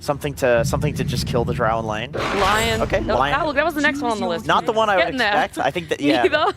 Something to just kill the Drow in lane. Lion. Okay, No, Lion. that was the next one on the list. Not the one I would Getting there. expect. I think that yeah.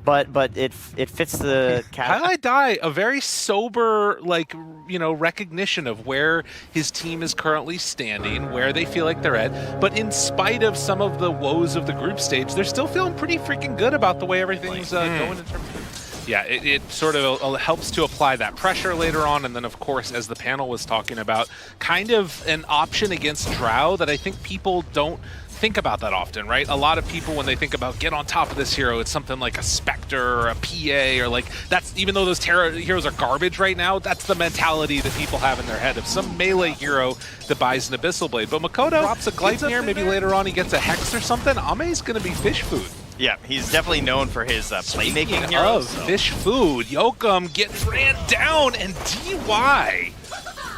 But it fits the Highlight Die, a very sober, like, you know, recognition of where his team is currently standing, where they feel like they're at. But in spite of some of the woes of the group stage, they're still feeling pretty freaking good about the way everything's going in terms of. Yeah, it sort of helps to apply that pressure later on, and then of course, as the panel was talking about, kind of an option against Drow that I think people don't think about that often, right? A lot of people, when they think about get on top of this hero, it's something like a Spectre or a PA, or like, that's, even though those Terra heroes are garbage right now, that's the mentality that people have in their head of some melee hero that buys an Abyssal Blade. But Makoto drops a Gleipnir, maybe later on he gets a Hex or something. Ame's gonna be fish food. Yeah, he's definitely known for his playmaking heroes. Fish food, Yokum getting ran down, and DY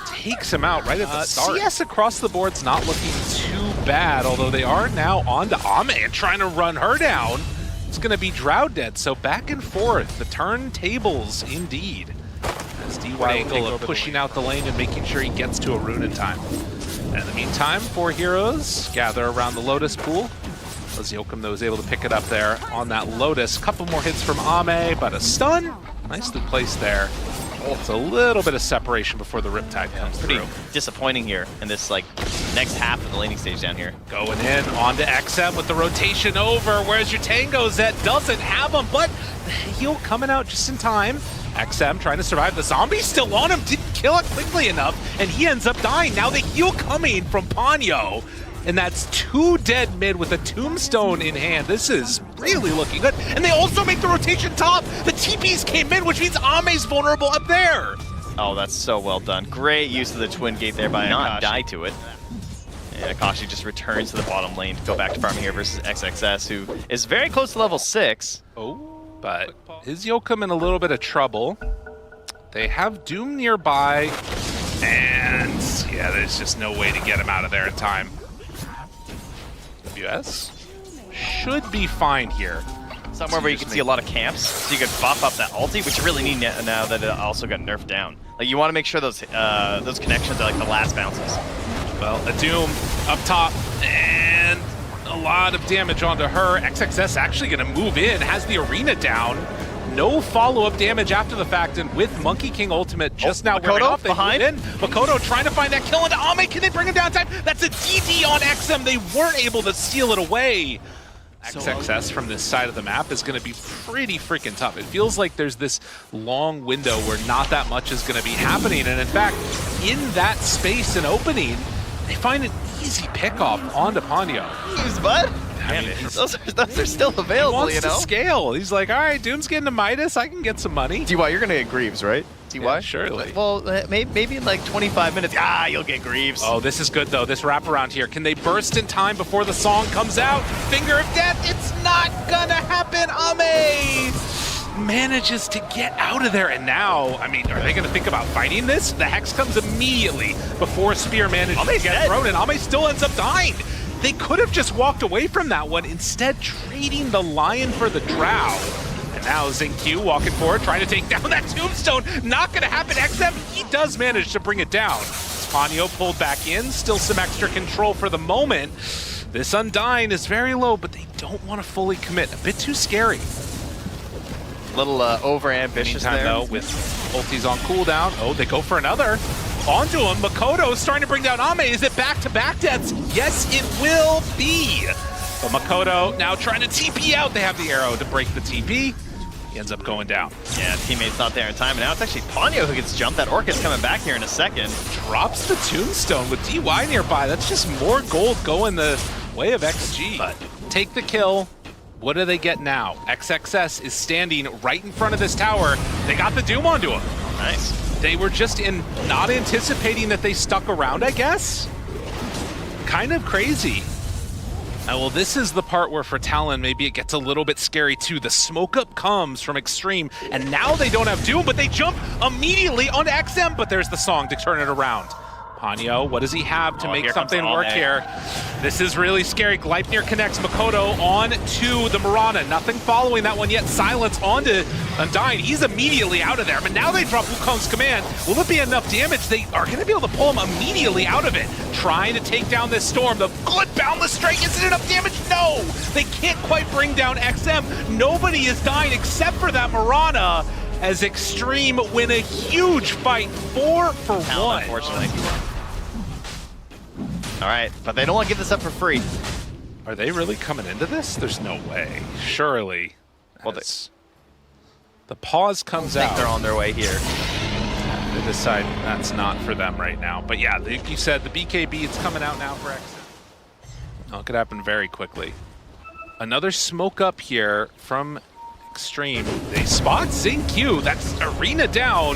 takes him out right at the start. CS across the board's not looking too bad, although they are now on to Ame and trying to run her down. It's going to be Drow dead, so back and forth, the turntables indeed. As DY will pushing out the lane and making sure he gets to a rune in time. And in the meantime, 4 heroes gather around the Lotus pool. As Yokum, though, is able to pick it up there on that Lotus. Couple more hits from Ame, but a stun. Nicely placed there. It's a little bit of separation before the Riptide comes Pretty through. disappointing here in this like next half of the laning stage down here. Going in onto XM with the rotation over. Where's your Tango? Zed doesn't have him, but the heal coming out just in time. XM trying to survive. The zombie's still on him. Didn't kill it quickly enough, and he ends up dying. Now the heal coming from Ponyo. And that's 2 dead mid with a tombstone in hand. This is really looking good. And they also make the rotation top. The TPs came in, which means Ame's vulnerable up there. Oh, that's so well done. Great use of the twin gate there by Akashi. Not die to it. And Akashi just returns to the bottom lane to go back to farming here versus XXS, who is very close to level 6. Oh, but his Yokum in a little bit of trouble. They have Doom nearby, and yeah, there's just no way to get him out of there in time. WS should be fine here. Somewhere where you can see a lot of camps, so you can buff up that ulti, which you really need now that it also got nerfed down. Like, you want to make sure those connections are like the last bounces. Well, a Doom up top, and a lot of damage onto her. XXS actually going to move in, has the arena down. No follow-up damage after the fact, and with Monkey King Ultimate just now wearing off, they behind in. Makoto trying to find that kill into Ame. Can they bring him down in time? That's a DD on XM. They weren't able to steal it away. XXS from this side of the map is going to be pretty freaking tough. It feels like there's this long window where not that much is going to be happening, and in fact, in that space and opening, they find an easy pickoff onto Ponyo. Jeez, bud. I mean, those are still available, he wants to scale. He's like, all right, Doom's getting a Midas. I can get some money. DY, you're going to get Greaves, right? DY? Yeah, surely. Well, maybe in like 25 minutes, you'll get Greaves. Oh, this is good, though. This wraparound here. Can they burst in time before the song comes out? Finger of Death. It's not going to happen. Ame manages to get out of there. And now, I mean, are they going to think about fighting this? The Hex comes immediately before Spear manages to get thrown, and Ame still ends up dying. They could have just walked away from that one, instead trading the Lion for the Drow. And now Xingqiu walking forward, trying to take down that Tombstone. Not going to happen. XM, he does manage to bring it down. Ponyo pulled back in, still some extra control for the moment. This Undying is very low, but they don't want to fully commit. A bit too scary. A little over-ambitious there. Though, with ultis on cooldown. Oh, they go for another. Onto him. Makoto is starting to bring down Ame. Is it back-to-back deaths? Yes, it will be. But Makoto now trying to TP out. They have the arrow to break the TP. He ends up going down. Yeah, teammate's not there in time. And now it's actually Ponyo who gets jumped. That Orcus coming back here in a second. Drops the Tombstone with DY nearby. That's just more gold going the way of XG. But take the kill. What do they get now? XXS is standing right in front of this tower. They got the Doom onto him. Nice. They were just not anticipating that they stuck around, I guess? Kind of crazy. Well, this is the part where for Talon, maybe it gets a little bit scary too. The smoke up comes from Xtreme, and now they don't have Doom, but they jump immediately onto XM, but there's the song to turn it around. Ponyo, what does he have to make something work here? This is really scary. Gleipnir connects Makoto on to the Mirana. Nothing following that one yet. Silence onto Undyne. He's immediately out of there. But now they drop Wukong's command. Will it be enough damage? They are going to be able to pull him immediately out of it. Trying to take down this storm. The good boundless strike. Is it enough damage? No! They can't quite bring down XM. Nobody is dying except for that Mirana, as Xtreme win a huge fight, 4 for 1. Unfortunately. All right, but they don't want to give this up for free. Are they really coming into this? There's no way. Surely. Well, the pause comes I out. think they're on their way here. They decide that's not for them right now. But yeah, like you said, the BKB, it's coming out now for XM. Oh, it could happen very quickly. Another smoke up here from Xtreme. They spot Xingqiu. That's Arena down.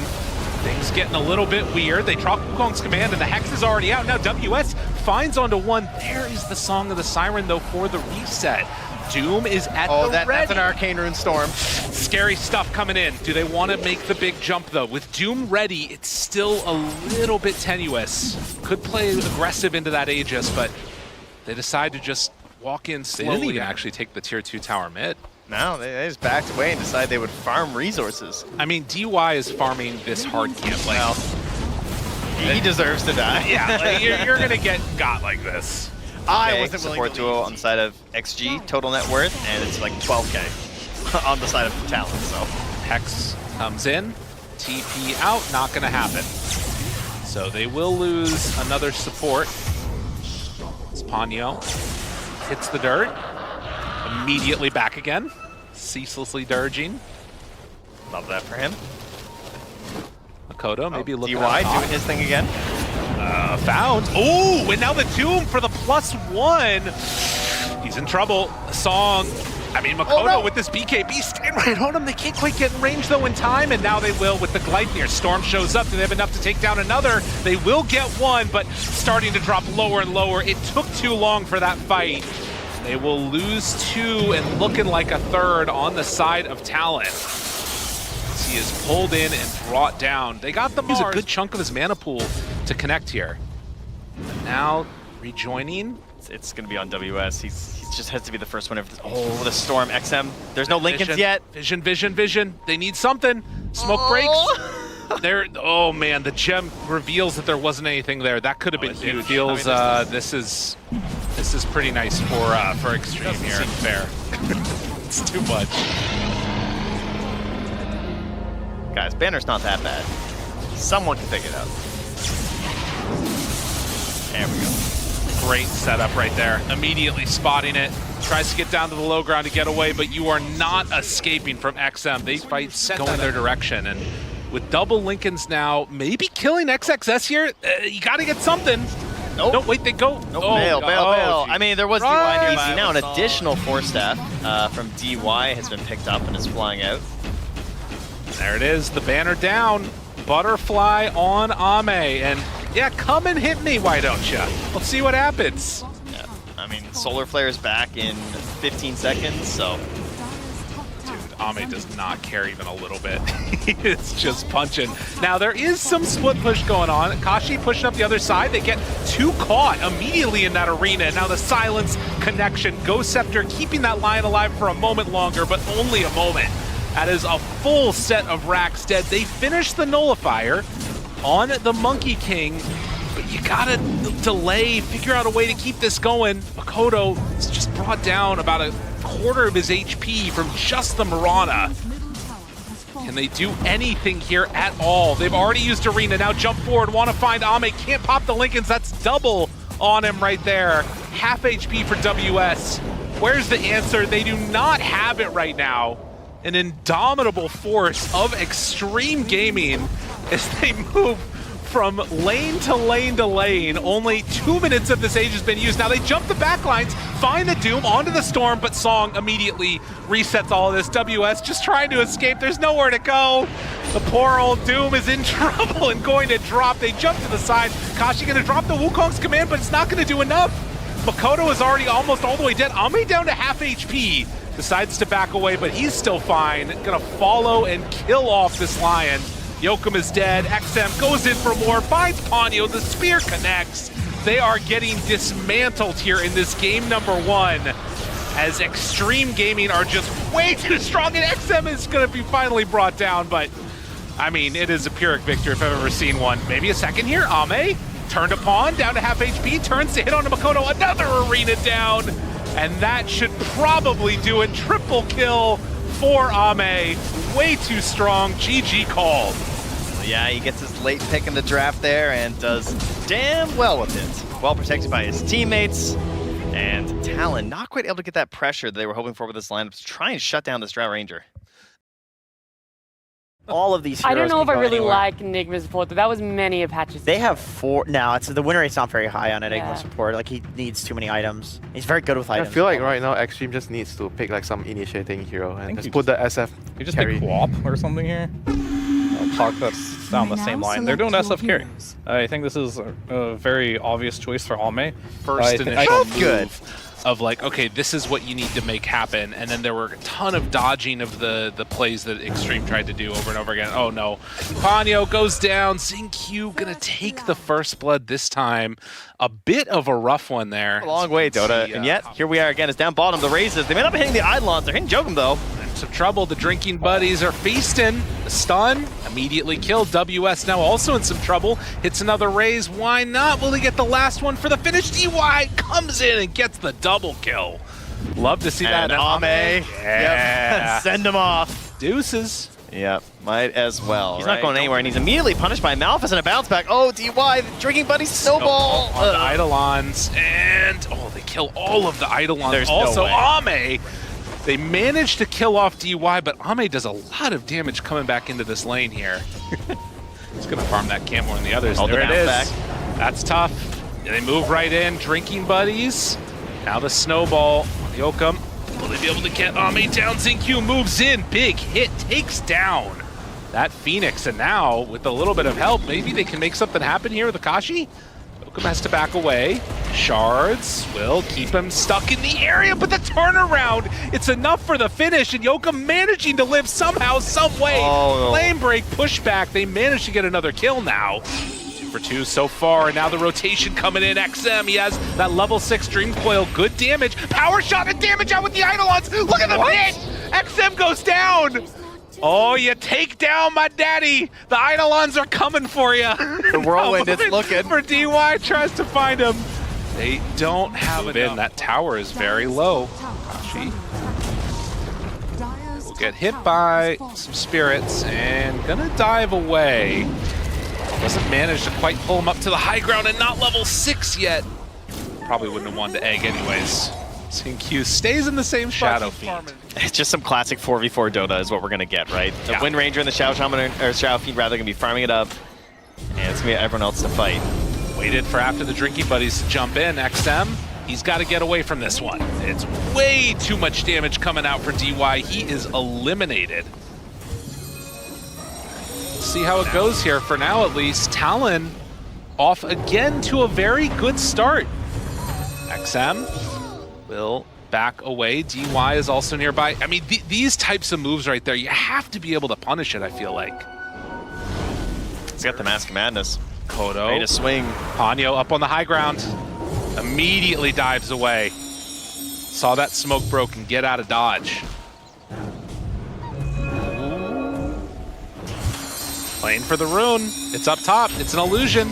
Things getting a little bit weird. They drop Wukong's command and the Hex is already out. Now WS finds onto one. There is the Song of the Siren though for the reset. Doom is at the ready. That's an Arcane Rune Storm. Scary stuff coming in. Do they want to make the big jump though? With Doom ready, it's still a little bit tenuous. Could play aggressive into that Aegis, but they decide to just walk in slowly. They didn't even actually take the tier 2 tower mid. No, they just backed away and decided they would farm resources. I mean, DY is farming this hard camp. Like, well, he deserves to die. Yeah, like you're going to get got like this. I wasn't support duo on the side of XG, total net worth, and it's like 12k on the side of Talon, so. Hex comes in, TP out, not going to happen. So they will lose another support. Ponyo hits the dirt, immediately back again, ceaselessly dirging. Love that for him. Makoto maybe looking DY doing his thing again. Found. Oh, and now the Doom for the +1. He's in trouble. Song. I mean, Makoto with this BKB staying right on him. They can't quite get in range though in time, and now they will with the Gleipnir. Storm shows up. Do they have enough to take down another? They will get one, but starting to drop lower and lower. It took too long for that fight. They will lose 2 and looking like a 3rd on the side of Talon. He is pulled in and brought down. They got the Mars. A good chunk of his mana pool to connect here. But now rejoining. It's going to be on WS. He just has to be the first one. Oh, the Storm XM. There's no Lincolns yet. Vision. They need something. Smoke breaks. There. Oh man, the gem reveals that there wasn't anything there. That could have been huge. It feels this is pretty nice for Xtreme here. Fair. It's too much. Guys, banner's not that bad. Someone can pick it up. There we go. Great setup right there. Immediately spotting it. Tries to get down to the low ground to get away, but you are not escaping from XM. They fight going their direction. And with double Lincolns now, maybe killing XXS here, you got to get something. Nope. No, wait, they go. Nope. Oh, bail. I mean, there was DY nearby. Now an additional 4-staff from DY has been picked up and is flying out. There it is, the banner down. Butterfly on Ame, and yeah, come and hit me, why don't you? Let's see what happens. Yeah, I mean, Solar Flare is back in 15 seconds, so. Dude, Ame does not care even a little bit. It's just punching. Now, there is some split push going on. Kashi pushing up the other side. They get 2 caught immediately in that arena. Now the silence connection. Ghost Scepter keeping that lion alive for a moment longer, but only a moment. That is a full set of racks dead. They finish the nullifier on the Monkey King, but you gotta delay, figure out a way to keep this going. Makoto is just brought down about a quarter of his HP from just the Mirana. Can they do anything here at all? They've already used Arena, now jump forward, want to find Ame, can't pop the Lincolns, that's double on him right there. Half HP for WS. Where's the answer? They do not have it right now. An indomitable force of Xtreme Gaming as they move from lane to lane to lane. Only 2 minutes of this age has been used. Now they jump the backlines, find the Doom onto the Storm, but Song immediately resets all of this. WS just trying to escape. There's nowhere to go. The poor old Doom is in trouble and going to drop. They jump to the side. Kashi going to drop the Wukong's command, but it's not going to do enough. Makoto is already almost all the way dead. Ame down to half HP. Decides to back away, but he's still fine. Gonna follow and kill off this Lion. Yoakum is dead. XM goes in for more, finds Ponyo. The spear connects. they are getting dismantled here in this game number 1. As Xtreme Gaming are just way too strong, and XM is going to be finally brought down, but I mean, it is a Pyrrhic victory if I've ever seen one. Maybe a second here. Ame turned upon, down to half HP, turns to hit onto Makoto, another arena down, and that should probably do it. Triple kill for Ame. Way too strong. GG called. Yeah, he gets his late pick in the draft there and does damn well with it. Well protected by his teammates. And Talon not quite able to get that pressure that they were hoping for with this lineup to try and shut down this Drow Ranger. All of these heroes I don't know can if I go really anywhere. like Enigma support, but that was many Apaches. They have 4 now. It's the win rate's not very high on Enigma Yeah. support. Like he needs too many items. He's very good with I items. feel like right now Xtreme just needs to pick like some initiating hero and think just you put the SF You just carry. pick QoP or something here. Talk that's down the same line. They're doing SF carry. I think this is a very obvious choice for Ame. First initial move good. of like, okay, this is what you need to make happen, and then there were a ton of dodging of the plays that Xtreme tried to do over and over again. Oh no, Ponyo goes down, Xingqiu gonna take the first blood this time. A bit of a rough one there. A long way, Dota. And yet, here we are again. It's down bottom, the Razors. They may not be hitting the Eidolons. They're hitting Jokum, though. Some trouble. The drinking buddies are feasting. The stun immediately killed. WS now also in some trouble. Hits another raise. Why not? Will he get the last one for the finish? DY comes in and gets the double kill. Love to see And that. Ame. Yeah. Yep. Send him off. Deuces. Yep, might as well. He's right? not going anywhere, and he's immediately punished by Malphus and a bounce back. Oh, DY, the drinking buddy snowball. On the Eidolons. And, oh, they kill all of the Eidolons. There's no also, way. Ame. They managed to kill off DY, but Ame does a lot of damage coming back into this lane here. He's going to farm that camp more than the others. All the There it is. bounce back. That's tough. They move right in. Drinking buddies. Now the snowball. Yokum. Will they be able to get Ame down? Xingqiu moves in. Big hit. Takes down that Phoenix. And now, with a little bit of help, maybe they can make something happen here with Akashi. Yokum has to back away. Shards will keep him stuck in the area, but the turnaround, it's enough for the finish, and Yokum managing to live somehow, some way. Oh, no. Flame break, pushback. They managed to get another kill now. 2 for 2 so far, and now the rotation coming in. XM, he has that level 6 Dream Coil, good damage. Power shot and damage out with the Eidolons. Look at the hit! XM goes down. Oh, you take down my daddy. The Eidolons are coming for you. The whirlwind is looking. For DY tries to find him. They don't have enough. That tower is very low. Kashi will get hit by some spirits and gonna dive away. Doesn't manage to quite pull him up to the high ground and not level 6 yet. Probably wouldn't have wanted to egg anyways. Xingqiu stays in the same Shadow Fiend. It's just some classic 4v4 Dota is what we're going to get, right? The Yeah. Wind Ranger and the Shadow Shaman, or Shadow Fiend rather, going to be farming it up. And it's going to be everyone else to fight. Waited for after the drinking buddies to jump in. XM, he's got to get away from this one. It's way too much damage coming out for DY. He is eliminated. See how it goes here for now, at least. Talon off again to a very good start. XM will back away. DY is also nearby. I mean, these types of moves right there, you have to be able to punish it, I feel like. He's got the Mask of Madness. Kodo. Ready to swing. Ponyo up on the high ground. Immediately dives away. Saw that smoke broke and get out of dodge. Playing for the rune. It's up top. It's an illusion.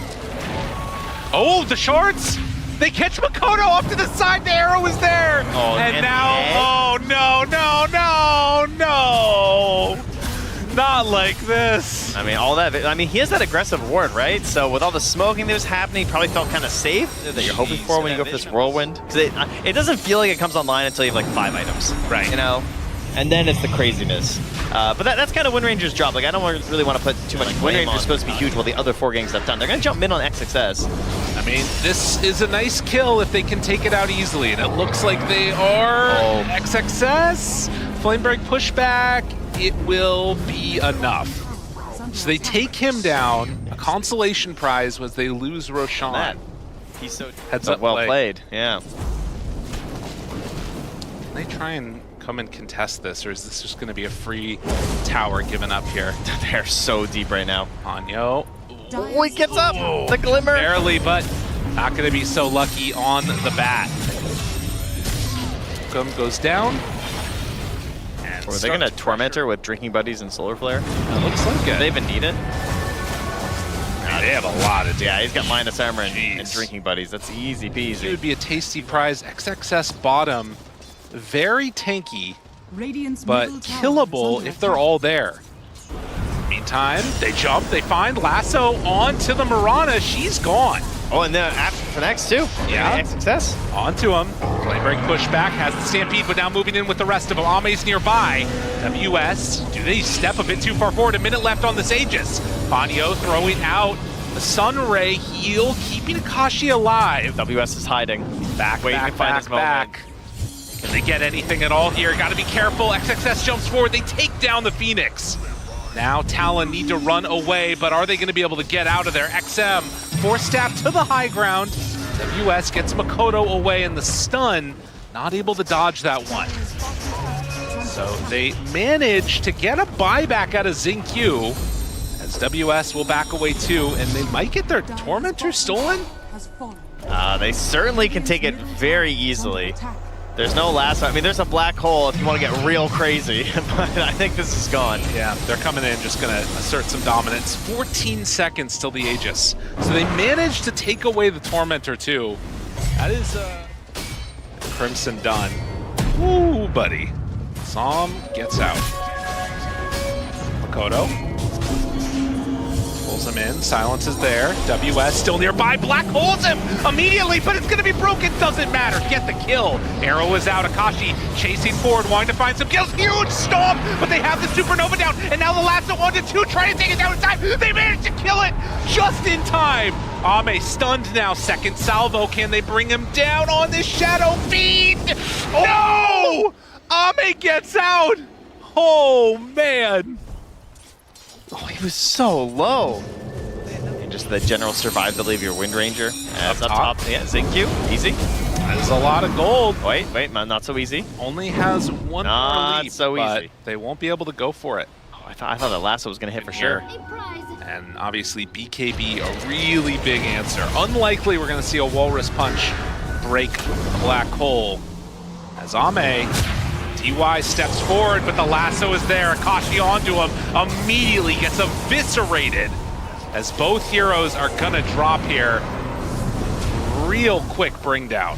Oh, the shards! They catch Makoto off to the side. The arrow is there. Oh, and and now, oh no. Not like this. I mean, all that. I mean, he has that aggressive ward, right? So with all the smoking that was happening, he probably felt kind of safe that you're hoping for when you go for this whirlwind. Because it doesn't feel like it comes online until you have like 5 items, Right. You know, and then it's the craziness. But that's kind of Wind Ranger's job. Like, I don't really want to put too much. Wind Ranger's supposed to be huge while the other 4 gangs have done. They're gonna jump mid on XXS. I mean, this is a nice kill if they can take it out easily, and it looks like they are. Oh. XXS, Flamebreak pushback, it will be enough. So they take him down. A consolation prize was they lose Roshan. That he's so Heads up well play. played. Yeah. Can they try and come and contest this, or is this just going to be a free tower given up here? They're so deep right now. Ponyo. Oh, he gets up. The glimmer. Barely, but Not going to be so lucky on the bat. Goes down. And Or are they going to torment her with drinking buddies and solar flare? It looks like Do it. they even need it? They have a lot of Yeah, he's got minus armor and Jeez. drinking buddies. That's easy It peasy. would be a tasty prize. XXS bottom, very tanky, but killable if they're all there. Meantime, they jump, they find Lasso onto the Mirana. She's gone. Oh, and then after for next too. Yeah. Success. Onto him. Flame break pushback, has the Stampede, but now moving in with the rest of them. Ame's nearby. WS, do they step a bit too far forward? A minute left on this Aegis. Banyo throwing out the Sun Ray heal, keeping Akashi alive. WS is hiding. Back, Waiting back, to find back, his moment. back. Can they get anything at all here? Gotta be careful. XXS jumps forward. They take down the Phoenix. Now Talon need to run away, but are they going to be able to get out of there? XM, force staff to the high ground. WS gets Makoto away, and the stun, not able to dodge that one. So they manage to get a buyback out of Xingqiu, as WS will back away too, and they might get their Tormentor stolen? They certainly can take it very easily. There's no lasso. I mean, there's a black hole if you want to get real crazy, but I think this is gone. Yeah, they're coming in, just gonna assert some dominance. 14 seconds till the Aegis. So they managed to take away the Tormentor too. That is Crimson done. Woo, buddy. Som gets out. Makoto pulls him in. Silence is there. WS still nearby. Black holes him immediately, but it's going to be broken. Doesn't matter. Get the kill. Arrow is out. Akashi chasing forward, wanting to find some kills. Huge stomp, but they have the supernova down. And now the lasso 1-2 trying to take it down in time. They managed to kill it just in time. Ame stunned now. Second salvo. Can they bring him down on this shadow feed? Oh! No! Ame gets out. Oh, man. Oh, he was so low. And just the general survivability of your Wind Ranger. Up top. Yeah, Xingqiu, easy. There's a lot of gold. Wait, not so easy. Only has one more leap, so but easy. they won't be able to go for it. Oh, I thought the lasso was going to hit for sure. And obviously BKB, a really big answer. Unlikely we're going to see a Walrus Punch break the black hole. As Ame, DY steps forward, but the lasso is there. Akashi onto him, immediately gets eviscerated. As both heroes are going to drop here. Real quick bring down.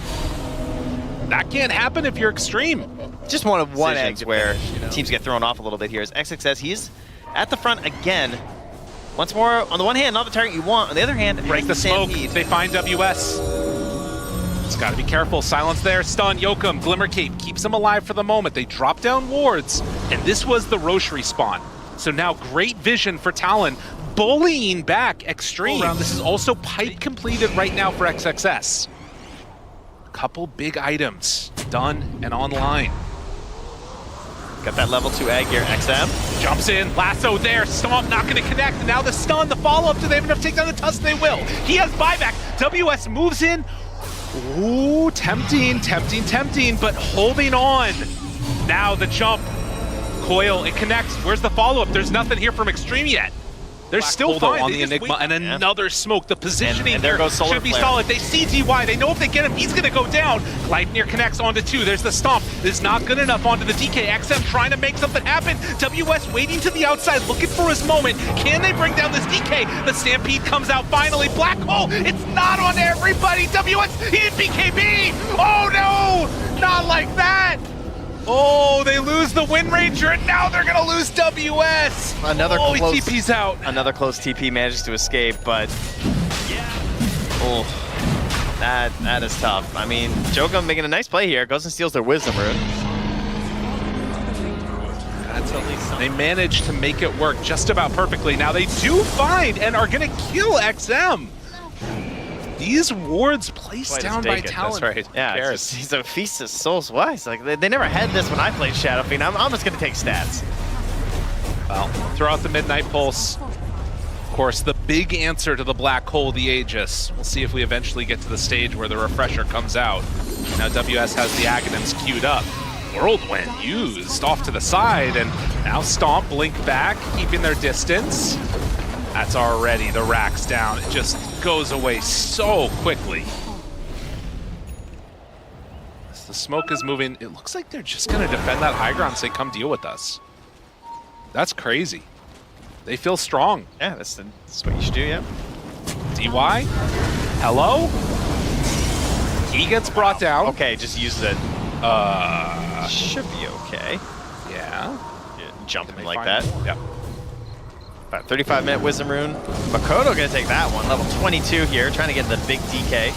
That can't happen if you're Xtreme. Just one of one Decision eggs to where finish, you know. teams get thrown off a little bit here. As XXS, he's at the front again. Once more, on the one hand, not the target you want. On the other hand, Break the smoke. They find WS. Just got to be careful. Silence there. Stun. Yokum. Glimmer Cape keeps him alive for the moment. They drop down wards, and this was the Roche respawn. So now great vision for Talon, bullying back Xtreme. This is also pipe completed right now for XXS. Couple big items done and online. Got that level 2 egg here. XM. Jumps in, lasso there, stomp not gonna connect, and now the stun, the follow-up, do they have enough to take down the Tusk? They will. He has buyback, WS moves in. Ooh, tempting, but holding on. Now the jump, coil, it connects. Where's the follow-up? There's nothing here from Xtreme yet. They're still fine on They the just Enigma, wait. And another smoke. The positioning And there here goes Solar should be Flare. solid. They see DY. They know if they get him, he's going to go down. Gleipnir connects onto 2. There's the stomp. This is not good enough onto the DK. XM trying to make something happen. WS waiting to the outside, looking for his moment. Can they bring down this DK? The Stampede comes out finally. Black hole. It's not on everybody. WS, he did BKB. Oh no, not like that. Oh, they lose the Wind Ranger, and now they're gonna lose WS. Another oh, close- he TP's out. Another close TP manages to escape, but oh, that is tough. I mean, Jokum making a nice play here. Goes and steals their Wisdom Rune. That's at least something. They managed to make it work just about perfectly. Now they do find and are gonna kill XM. These wards placed Quite down by mistaken, Talon. That's right. Yeah, cares? it's just, he's a feast of souls. Why? It's like they never had this when I played Shadow Fiend. I'm just gonna take stats. Well, throw out the Midnight Pulse. Of course, the big answer to the black hole, the Aegis. We'll see if we eventually get to the stage where the refresher comes out. Now WS has the Aghanims queued up. Whirlwind used off to the side, and now Stomp, blink back, keeping their distance. That's already the racks down. It just goes away so quickly. As the smoke is moving, it looks like they're just going to defend that high ground and say, come deal with us. That's crazy. They feel strong. Yeah, that's what you should do, yeah. DY? Hello? He gets brought down. Okay, just use it. Should be okay. Yeah. Jumping They like find that. more. Yep. About 35-minute Wisdom Rune. Makoto gonna take that one. Level 22 here, trying to get the big DK.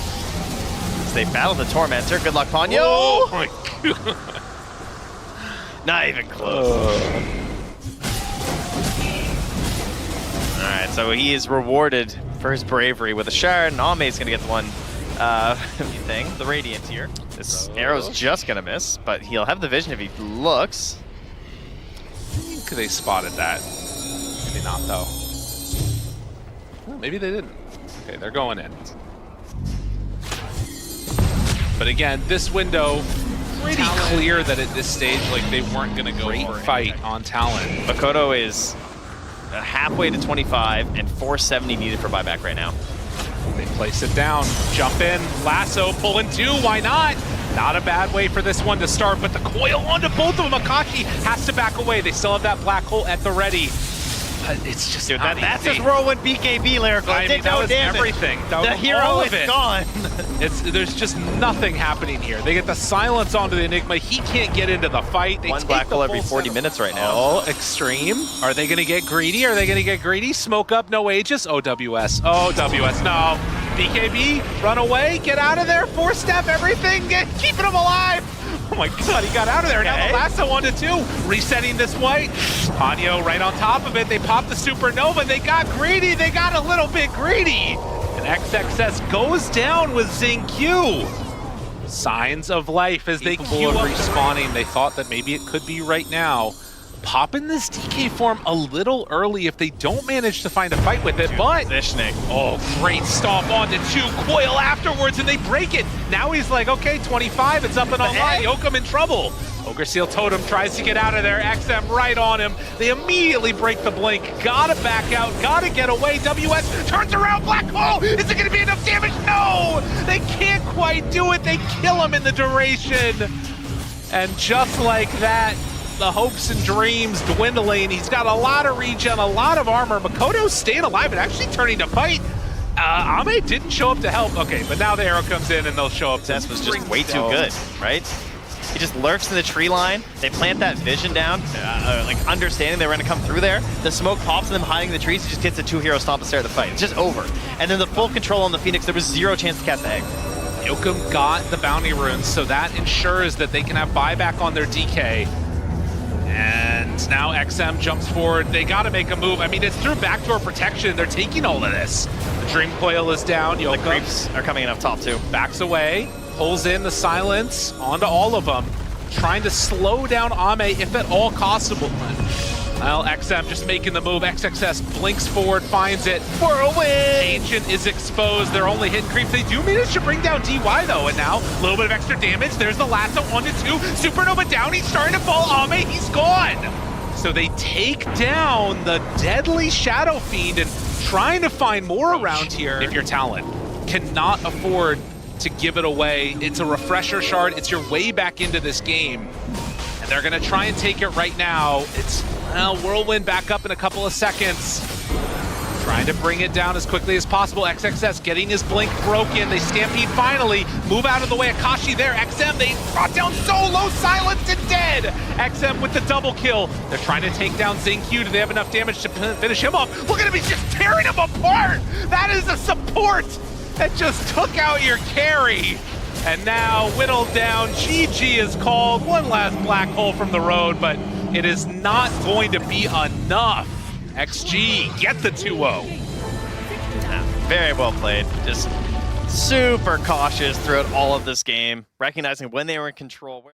As they battle the Tormentor. Good luck, Ponyo! Oh my god. Not even close. Alright, so he is rewarded for his bravery with a shard, and Ame's gonna get the one thing, the Radiant here. This arrow's just gonna miss, but he'll have the vision if he looks. I think they spotted that. Maybe not, though. Well, maybe they didn't. Okay, they're going in. But again, this window, pretty clear that at this stage, like, they weren't going to go for a fight on Talon. Makoto is halfway to 25 and 470 needed for buyback right now. They place it down, jump in, lasso, pulling two, why not? Not a bad way for this one to start, but the coil onto both of them. Akashi has to back away. They still have that black hole at the ready. But it's just Dude, not that's easy. his whirlwind BKB lyrical. I mean, that was everything. That The was hero all is of it. gone. There's just nothing happening here. They get the silence onto the Enigma. He can't get into the fight. They One take black the hole every full 40 set. minutes right now. Oh, Xtreme. Are they going to get greedy? Are they going to get greedy? Smoke up, no Aegis. OWS. OWS, no. BKB, run away, get out of there. Four-step, everything, keeping him alive. Oh my god, he got out of there. Now the lasso onto two. Resetting this white. Ponyo right on top of it. They popped the supernova. They got greedy. They got a little bit greedy. And XXS goes down with Xingqiu. Signs of life as they queue up respawning. They thought that maybe it could be right now. Popping this DK form a little early if they don't manage to find a fight with it, but Positioning. oh, great stomp onto two, coil afterwards, and they break it. Now he's like, okay, 25, it's up and online. Yokum in trouble. Ogre Seal Totem tries to get out of there. XM right on him. They immediately break the blink. Gotta back out, gotta get away. WS turns around, black hole. Is it gonna be enough damage? No! They can't quite do it. They kill him in the duration. And just like that, the hopes and dreams dwindling. He's got a lot of regen, a lot of armor. Makoto's staying alive and actually turning to fight. Ame didn't show up to help. Okay, but now the arrow comes in and they'll show up. Tess was just way too good, right? He just lurks in the tree line. They plant that vision down, like understanding they were going to come through there. The smoke pops and them hiding in the trees. He just gets a two-hero stomp and start the fight. It's just over. And then the full control on the Phoenix, there was zero chance to cast the egg. Yokum got the bounty runes, so that ensures that they can have buyback on their DK. And now XM jumps forward. They got to make a move. I mean, it's through backdoor protection. They're taking all of this. The Dream Coil is down. The Yokum creeps are coming in up top too. backs away, pulls in the silence onto all of them, trying to slow down Ame if at all possible. Well, XM just making the move. XXS blinks forward, finds it. Whirlwind! Ancient is exposed. They're only hitting creeps. They do manage to bring down DY though, and now a little bit of extra damage. There's the lasso onto two. Supernova down. He's starting to fall. Ame, he's gone. So they take down the deadly Shadow Fiend and trying to find more around here. If you're Talon, cannot afford to give it away. It's a refresher shard. It's your way back into this game. And they're gonna try and take it right now. It's, well, Whirlwind back up in a couple of seconds. Trying to bring it down as quickly as possible. XXS getting his blink broken. They stampede finally. Move out of the way. Akashi there. XM, they brought down Solo, silenced and dead. XM with the double kill. They're trying to take down Xingqiu. Do they have enough damage to finish him off? Look at him, he's just tearing him apart. That is a support that just took out your carry. And now whittled down, GG is called. One last black hole from the road, but it is not going to be enough. XG get the 2-0. Very well played. Just super cautious throughout all of this game, recognizing when they were in control.